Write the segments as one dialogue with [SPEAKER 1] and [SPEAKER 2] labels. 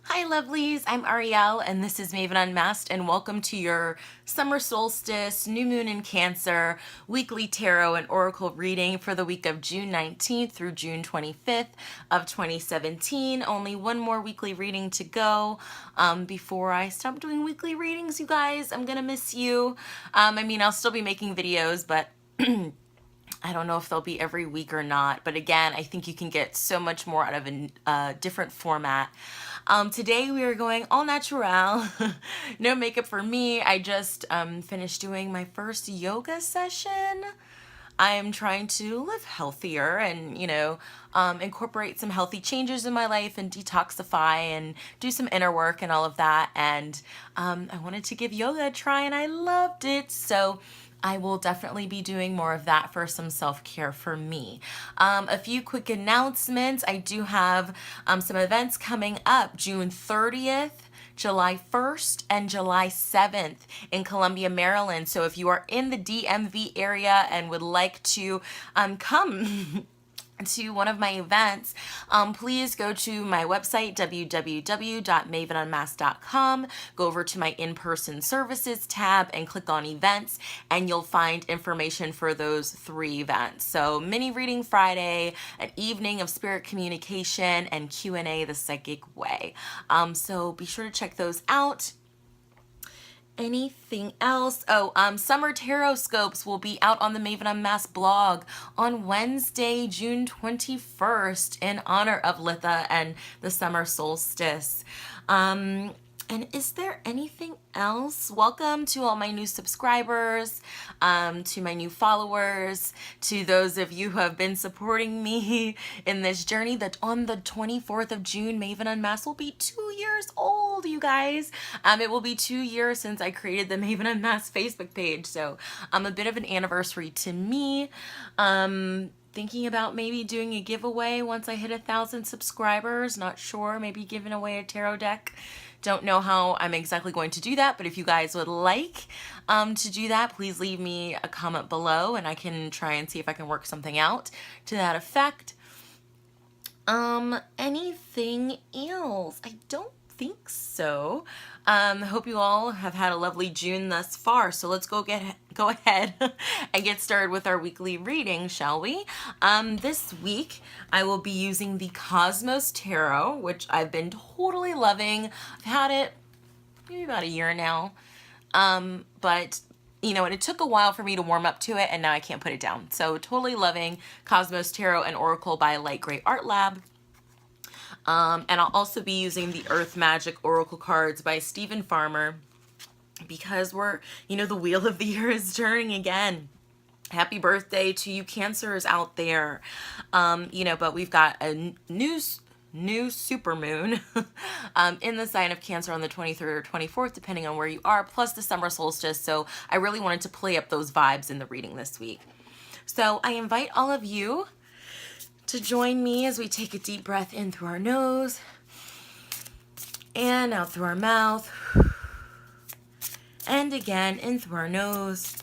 [SPEAKER 1] Hi lovelies, I'm Ariel and this is Maven Unmasked and welcome to your summer solstice, new moon in Cancer, weekly tarot and oracle reading for the week of June 19th through June 25th of 2017. Only one more weekly reading to go before I stop doing weekly readings, you guys. I'm gonna miss you. I'll still be making videos, but I don't know if they'll be every week or not, but again, I think you can get so much more out of a different format. Today we are going all natural, no makeup for me. I just finished doing my first yoga session. I am trying to live healthier and, incorporate some healthy changes in my life and detoxify and do some inner work and all of that. And I wanted to give yoga a try and I loved it. So I will definitely be doing more of that for some self-care for me. A few quick announcements. I do have some events coming up June 30th, July 1st, and July 7th in Columbia, Maryland. So if you are in the DMV area and would like to come to one of my events, please go to my website, www.mavenunmasked.com, go over to my in-person services tab and click on events, and you'll find information for those 3 events. So mini reading Friday, an evening of spirit communication, and Q&A the psychic way. So be sure to check those out. Anything else? Summer Tarot Scopes will be out on the Maven Unmasked blog on Wednesday, June 21st in honor of Litha and the summer solstice. And is there anything else? Welcome to all my new subscribers, to my new followers, to those of you who have been supporting me in this journey. That on the 24th of June, Maven Unmasked will be 2 years old, you guys. It will be 2 years since I created the Maven Unmasked Facebook page. So a bit of an anniversary to me. Thinking about maybe doing a giveaway once I hit 1,000 subscribers. Not sure, maybe giving away a tarot deck. Don't know how I'm exactly going to do that, but if you guys would like to do that, please leave me a comment below and I can try and see if I can work something out to that effect. Anything else? I don't think so. Hope you all have had a lovely June thus far. So let's go ahead and get started with our weekly reading, shall we? This week I will be using the Cosmos Tarot, which I've been totally loving. I've had it maybe about a year now. But and it took a while for me to warm up to it, and now I can't put it down. So totally loving Cosmos Tarot and Oracle by Light Gray Art Lab. And I'll also be using the Earth Magic Oracle cards by Stephen Farmer because we're, the wheel of the year is turning again. Happy birthday to you Cancers out there. But we've got a new supermoon in the sign of Cancer on the 23rd or 24th, depending on where you are, plus the summer solstice. So I really wanted to play up those vibes in the reading this week. So I invite all of you to join me as we take a deep breath in through our nose and out through our mouth, and again in through our nose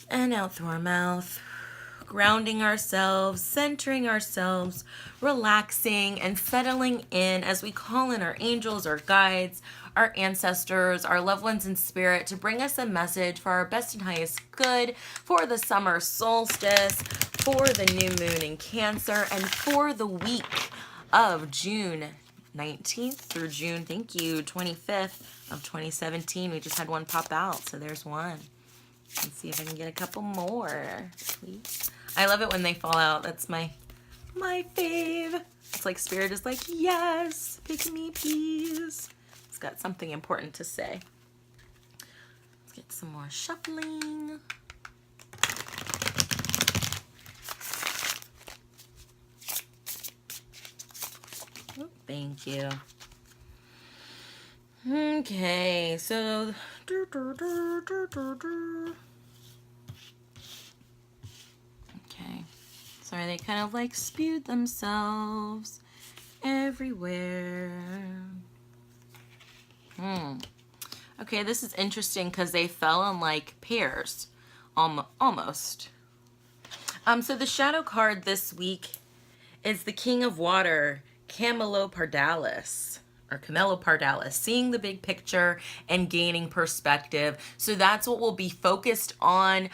[SPEAKER 1] and out through our mouth, grounding ourselves, centering ourselves, relaxing and settling in as we call in our angels, our guides, our ancestors, our loved ones in spirit to bring us a message for our best and highest good, for the summer solstice, for the new moon in Cancer, and for the week of June 19th through June, 25th of 2017. We just had one pop out, so there's one. Let's see if I can get a couple more, please. I love it when they fall out. That's my fave. It's like Spirit is like, yes, pick me, please. It's got something important to say. Let's get some more shuffling. Oh, thank you. Okay, so okay, sorry, they kind of like spewed themselves everywhere. Okay, this is interesting because they fell in like pairs, almost. So the shadow card this week is the King of Water, Camelopardalis. or camelopardalis, seeing the big picture and gaining perspective. So that's what we'll be focused on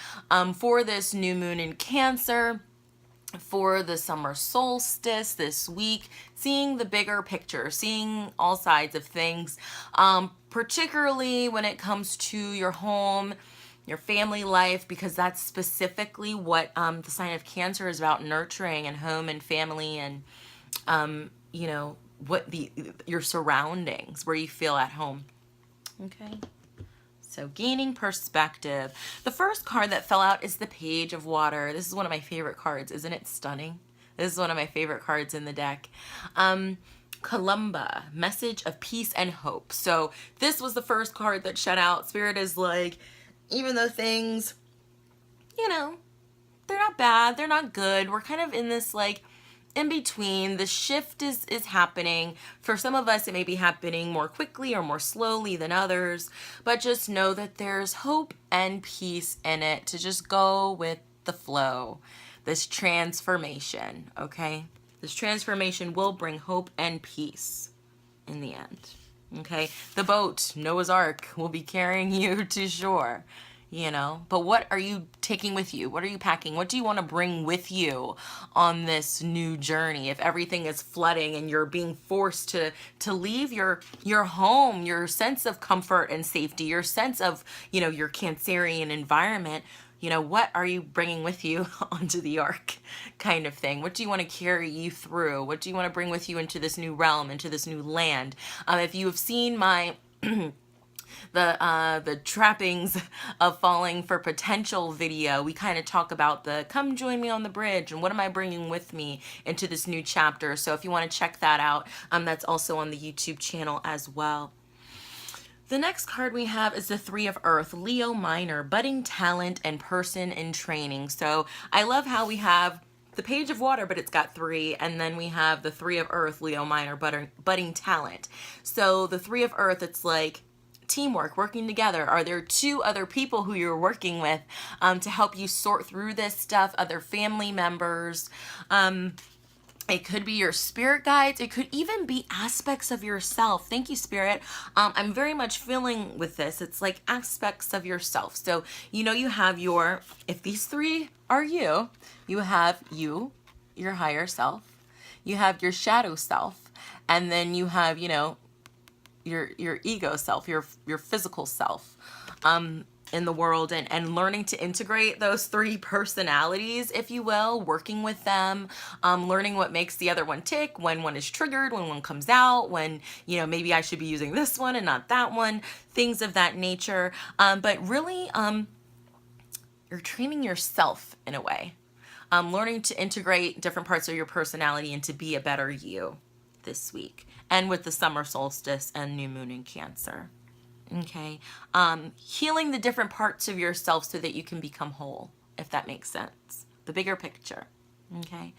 [SPEAKER 1] for this new moon in Cancer, for the summer solstice this week, seeing the bigger picture, seeing all sides of things, particularly when it comes to your home, your family life, because that's specifically what the sign of Cancer is about, nurturing and home and family and, you know, what your surroundings, where you feel at home. Okay. So gaining perspective. The first card that fell out is the Page of Water. This is one of my favorite cards. Isn't it stunning? This is one of my favorite cards in the deck. Columba, message of peace and hope. So this was the first card that shut out. Spirit is like, even though things, you know, they're not bad, they're not good, we're kind of in this like in between. The shift is happening. For some of us, it may be happening more quickly or more slowly than others, but just know that there's hope and peace in it, to just go with the flow. This transformation, okay? This transformation will bring hope and peace in the end, okay? The boat, Noah's Ark, will be carrying you to shore. You know, but what are you taking with you? What are you packing? What do you want to bring with you on this new journey? If everything is flooding and you're being forced to leave your home, your sense of comfort and safety, your sense of, you know, your Cancerian environment, you know, what are you bringing with you onto the ark, kind of thing? What do you want to carry you through? What do you want to bring with you into this new realm, into this new land? If you have seen my the trappings of falling for potential video, we kind of talk about the come join me on the bridge and what am I bringing with me into this new chapter. So if you want to check that out, that's also on the YouTube channel as well. The next card we have is the Three of Earth, Leo Minor, budding talent and person in training. So I love how we have the Page of Water, but it's got three, and then we have the Three of Earth, Leo Minor, budding talent. So the Three of Earth, it's like teamwork, working together. Are there two other people who you're working with to help you sort through this stuff? Other family members. It could be your spirit guides. It could even be aspects of yourself. Thank you, Spirit. I'm very much feeling with this. It's like aspects of yourself. So, you know, you have your, if these three are you, you have you, your higher self, you have your shadow self, and then you have, you know, your ego self, your physical self in the world, and learning to integrate those three personalities, if you will, working with them, learning what makes the other one tick, when one is triggered, when one comes out, when, you know, maybe I should be using this one and not that one, things of that nature. But really, you're training yourself in a way, learning to integrate different parts of your personality and to be a better you this week. And with the summer solstice and new moon in Cancer. Okay. Healing the different parts of yourself so that you can become whole, if that makes sense. The bigger picture. Okay.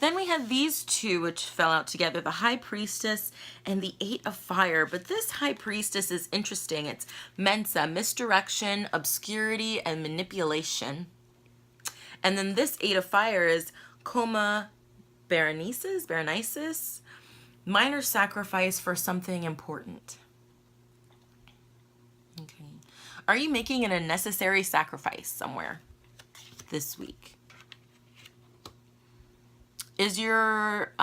[SPEAKER 1] Then we have these two which fell out together, the High Priestess and the Eight of Fire. But this High Priestess is interesting. It's Mensa, misdirection, obscurity, and manipulation. And then this Eight of Fire is Coma Berenices, minor sacrifice for something important. Okay. Are you making an unnecessary sacrifice somewhere this week? Is your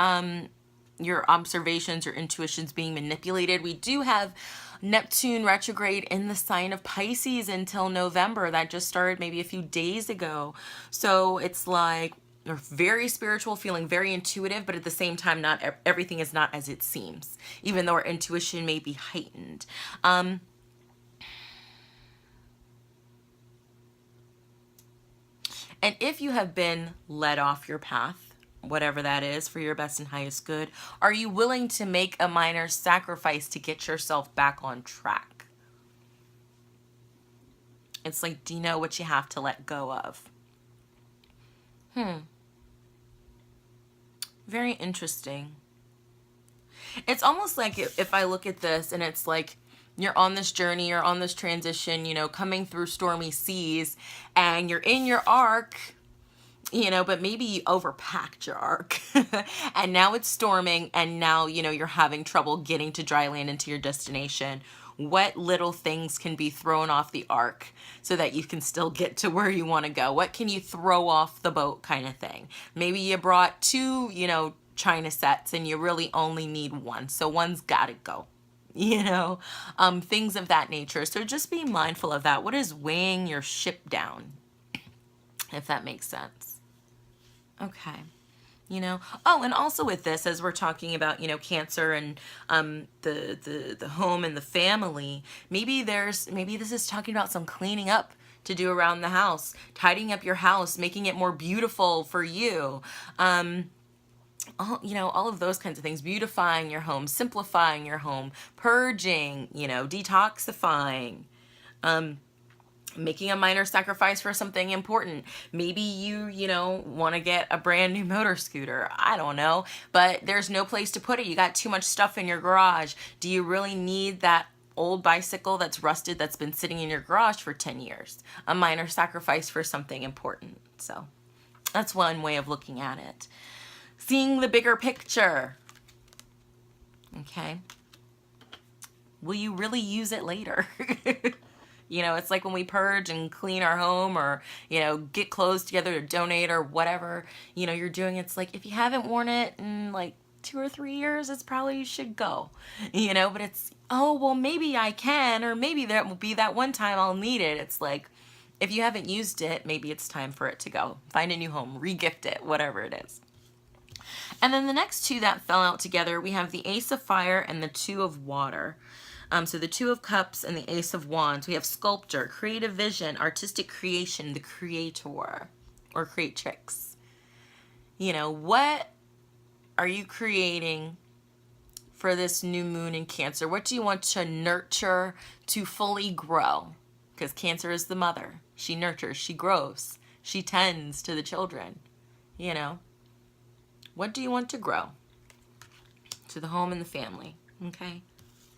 [SPEAKER 1] observations or intuitions being manipulated? We do have Neptune retrograde in the sign of Pisces until November. That just started maybe a few days ago. So it's like, they're very spiritual, feeling very intuitive, but at the same time, not everything is not as it seems, even though our intuition may be heightened. And if you have been led off your path, whatever that is, for your best and highest good, are you willing to make a minor sacrifice to get yourself back on track? It's like, do you know what you have to let go of? Very interesting. It's almost like if I look at this and it's like you're on this journey, you're on this transition, you know, coming through stormy seas, and you're in your ark, but maybe you overpacked your ark and now it's storming and now, you're having trouble getting to dry land and to your destination. What little things can be thrown off the ark so that you can still get to where you want to go? What can you throw off the boat kind of thing? Maybe you brought two, china sets and you really only need one. So one's got to go, things of that nature. So just be mindful of that. What is weighing your ship down, if that makes sense? Okay. Oh, and also with this, as we're talking about, Cancer and the home and the family, maybe this is talking about some cleaning up to do around the house, tidying up your house, making it more beautiful for you. All of those kinds of things, beautifying your home, simplifying your home, purging, detoxifying, making a minor sacrifice for something important. Maybe you want to get a brand new motor scooter. I don't know, but there's no place to put it. You got too much stuff in your garage. Do you really need that old bicycle that's rusted that's been sitting in your garage for 10 years? A minor sacrifice for something important. So that's one way of looking at it. Seeing the bigger picture. Okay. Will you really use it later? It's like when we purge and clean our home or, get clothes together to donate or whatever, you're doing. It's like, if you haven't worn it in like 2 or 3 years, it's probably you should go, but it's, oh, well, maybe I can, or maybe there will be that one time I'll need it. It's like, if you haven't used it, maybe it's time for it to go. Find a new home, re-gift it, whatever it is. And then the next two that fell out together, we have the Ace of Fire and the Two of Water. So the Two of Cups and the Ace of Wands. We have sculpture, creative vision, artistic creation, the creator or creatrix. What are you creating for this new moon in Cancer? What do you want to nurture to fully grow? Because Cancer is the mother. She nurtures, she grows, she tends to the children. What do you want to grow? To the home and the family, okay?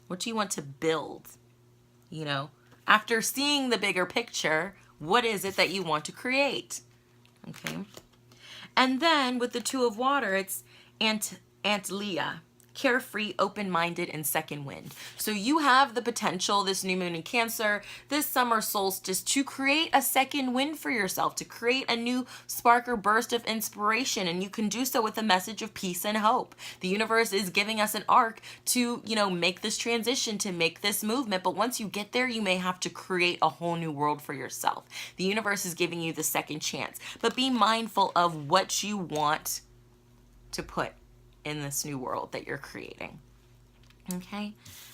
[SPEAKER 1] What do you want to build? After seeing the bigger picture, what is it that you want to create? Okay. And then with the Two of Water, it's Aunt Leah. Carefree, open-minded, and second wind. So you have the potential, this new moon in Cancer, this summer solstice, to create a second wind for yourself, to create a new spark or burst of inspiration. And you can do so with a message of peace and hope. The universe is giving us an arc to, make this transition, to make this movement. But once you get there, you may have to create a whole new world for yourself. The universe is giving you the second chance. But be mindful of what you want to put in this new world that you're creating. Okay,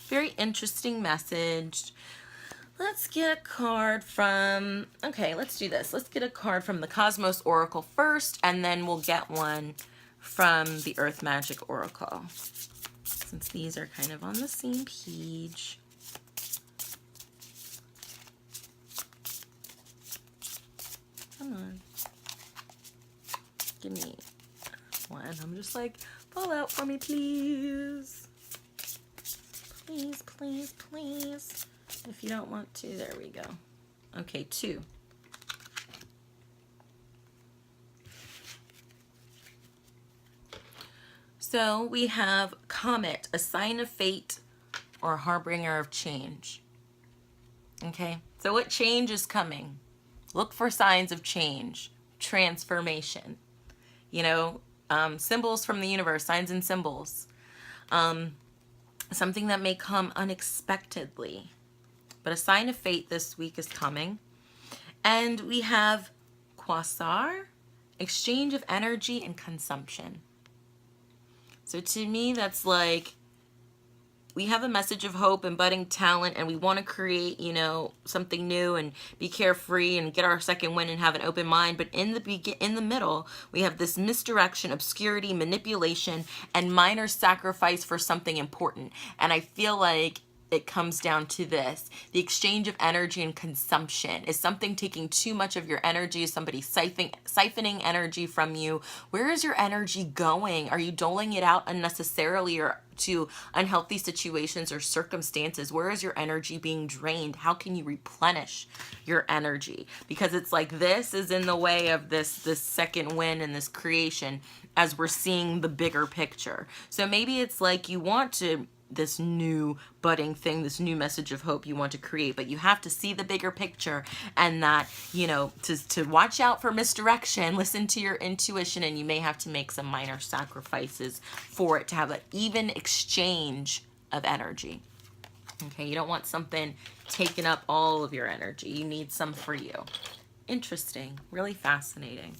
[SPEAKER 1] very interesting message. Let's get a card from, let's do this. Let's get a card from the Cosmos Oracle first, and then we'll get one from the Earth Magic Oracle, since these are kind of on the same page. Come on. Give me one. I'm just like, fall out for me, please. Please, please, please. If you don't want to, there we go. Okay, 2. So we have Comet, a sign of fate or a harbinger of change. Okay, so what change is coming? Look for signs of change, transformation. Symbols from the universe, signs and symbols. Something that may come unexpectedly. But a sign of fate this week is coming. And we have Quasar, exchange of energy and consumption. So to me, that's like, we have a message of hope and budding talent, and we want to create, something new and be carefree and get our second wind and have an open mind. But in the middle, we have this misdirection, obscurity, manipulation, and minor sacrifice for something important. And I feel like it comes down to this. The exchange of energy and consumption. Is something taking too much of your energy? Is somebody siphoning energy from you? Where is your energy going? Are you doling it out unnecessarily or to unhealthy situations or circumstances? Where is your energy being drained? How can you replenish your energy? Because it's like this is in the way of this second wind and this creation as we're seeing the bigger picture. So maybe it's like you want to this new budding thing, this new message of hope you want to create, but you have to see the bigger picture, and that, you know, to watch out for misdirection, listen to your intuition, and you may have to make some minor sacrifices for it to have an even exchange of energy. Okay, you don't want something taking up all of your energy. You need some for you. Interesting, really fascinating.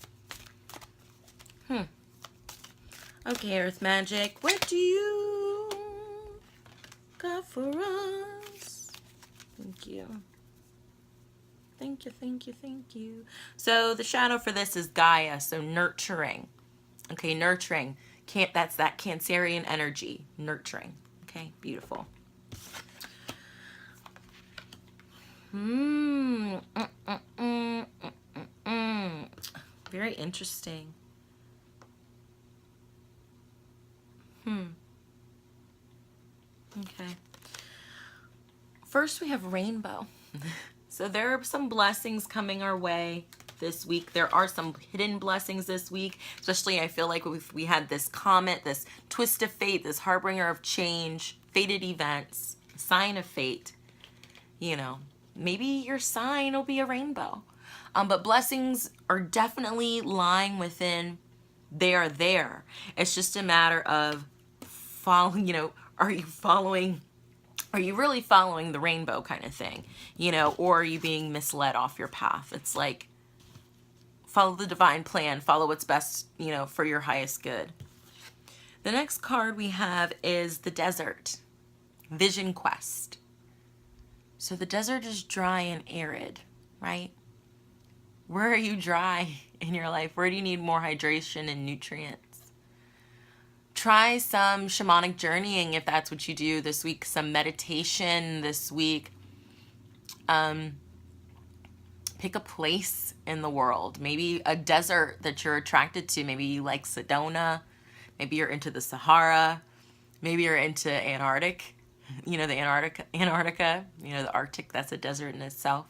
[SPEAKER 1] Okay, Earth Magic, what do you got for us? Thank you. Thank you, thank you, thank you. So the shadow for this is Gaia, so nurturing. Okay, nurturing. That's that Cancerian energy, nurturing. Okay, beautiful. Very interesting. Okay. First, we have rainbow. So there are some blessings coming our way this week. There are some hidden blessings this week, especially I feel like we had this comet, this twist of fate, this harbinger of change, fated events, sign of fate. You know, maybe your sign will be a rainbow. But blessings are definitely lying within. They are there. It's just a matter of following, you know, are you really following the rainbow kind of thing, you know, or are you being misled off your path? It's like, follow the divine plan, follow what's best, you know, for your highest good. The next card we have is the desert, vision quest. So the desert is dry and arid, right? Where are you dry in your life? Where do you need more hydration and nutrients? Try some shamanic journeying if that's what you do this week, some meditation this week. Pick a place in the world, maybe a desert that you're attracted to. Maybe you like Sedona, maybe you're into the Sahara, maybe you're into Antarctic, you know, the Antarctica, you know, the Arctic, that's a desert in itself.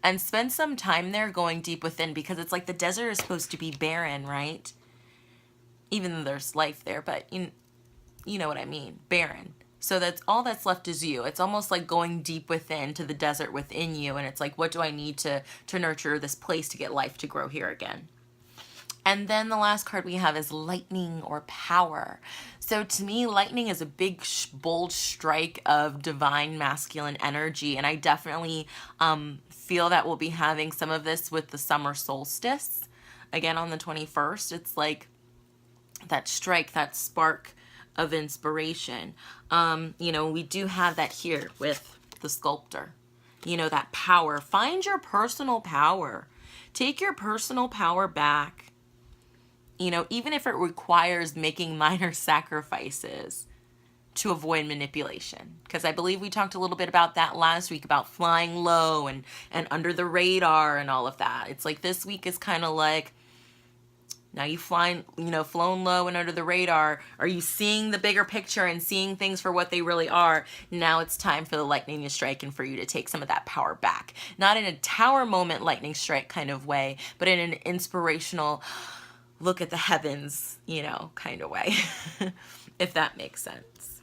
[SPEAKER 1] And spend some time there going deep within, because it's like the desert is supposed to be barren, right? Even though there's life there, but you know what I mean, barren. So that's all that's left is you. It's almost like going deep within to the desert within you, and it's like, what do I need to nurture this place to get life to grow here again? And then the last card we have is lightning or power. So to me, lightning is a big, bold strike of divine masculine energy, and I definitely feel that we'll be having some of this with the summer solstice, again on the 21st. It's like that strike, that spark of inspiration. You know, we do have that here with the sculptor. You know, that power. Find your personal power. Take your personal power back. You know, even if it requires making minor sacrifices to avoid manipulation. Because I believe we talked a little bit about that last week, about flying low and under the radar and all of that. It's like this week is kind of like, now you've flown low and under the radar. Are you seeing the bigger picture and seeing things for what they really are? Now it's time for the lightning to strike and for you to take some of that power back. Not in a tower moment lightning strike kind of way, but in an inspirational look at the heavens, you know, kind of way, if that makes sense.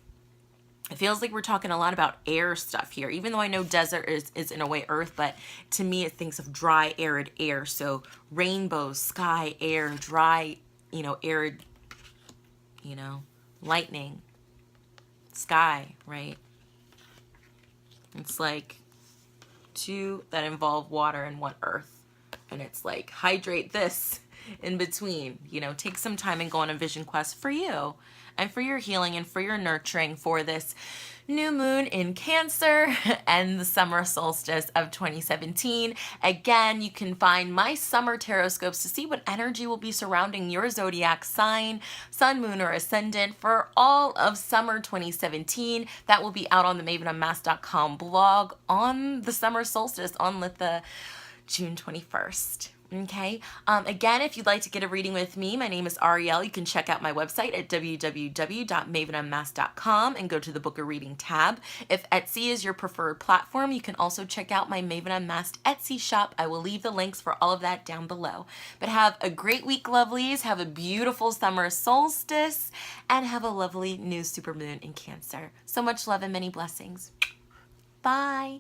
[SPEAKER 1] It feels like we're talking a lot about air stuff here, even though I know desert is in a way earth, but to me it thinks of dry, arid air. So rainbows, sky, air, dry, you know, arid, you know, lightning, sky, right? It's like two that involve water and one earth. And it's like, hydrate this in between, you know, take some time and go on a vision quest for you and for your healing and for your nurturing for this new moon in Cancer and the summer solstice of 2017. Again, you can find my summer tarot scopes to see what energy will be surrounding your zodiac sign, sun, moon, or ascendant for all of summer 2017. That will be out on the mavenunmasked.com blog on the summer solstice on the June 21st. Okay. Again, if you'd like to get a reading with me, my name is Ariel. You can check out my website at www.mavenunmasked.com and go to the Book a Reading tab. If Etsy is your preferred platform, you can also check out my Maven Unmasked Etsy shop. I will leave the links for all of that down below. But have a great week, lovelies. Have a beautiful summer solstice and have a lovely new supermoon in Cancer. So much love and many blessings. Bye.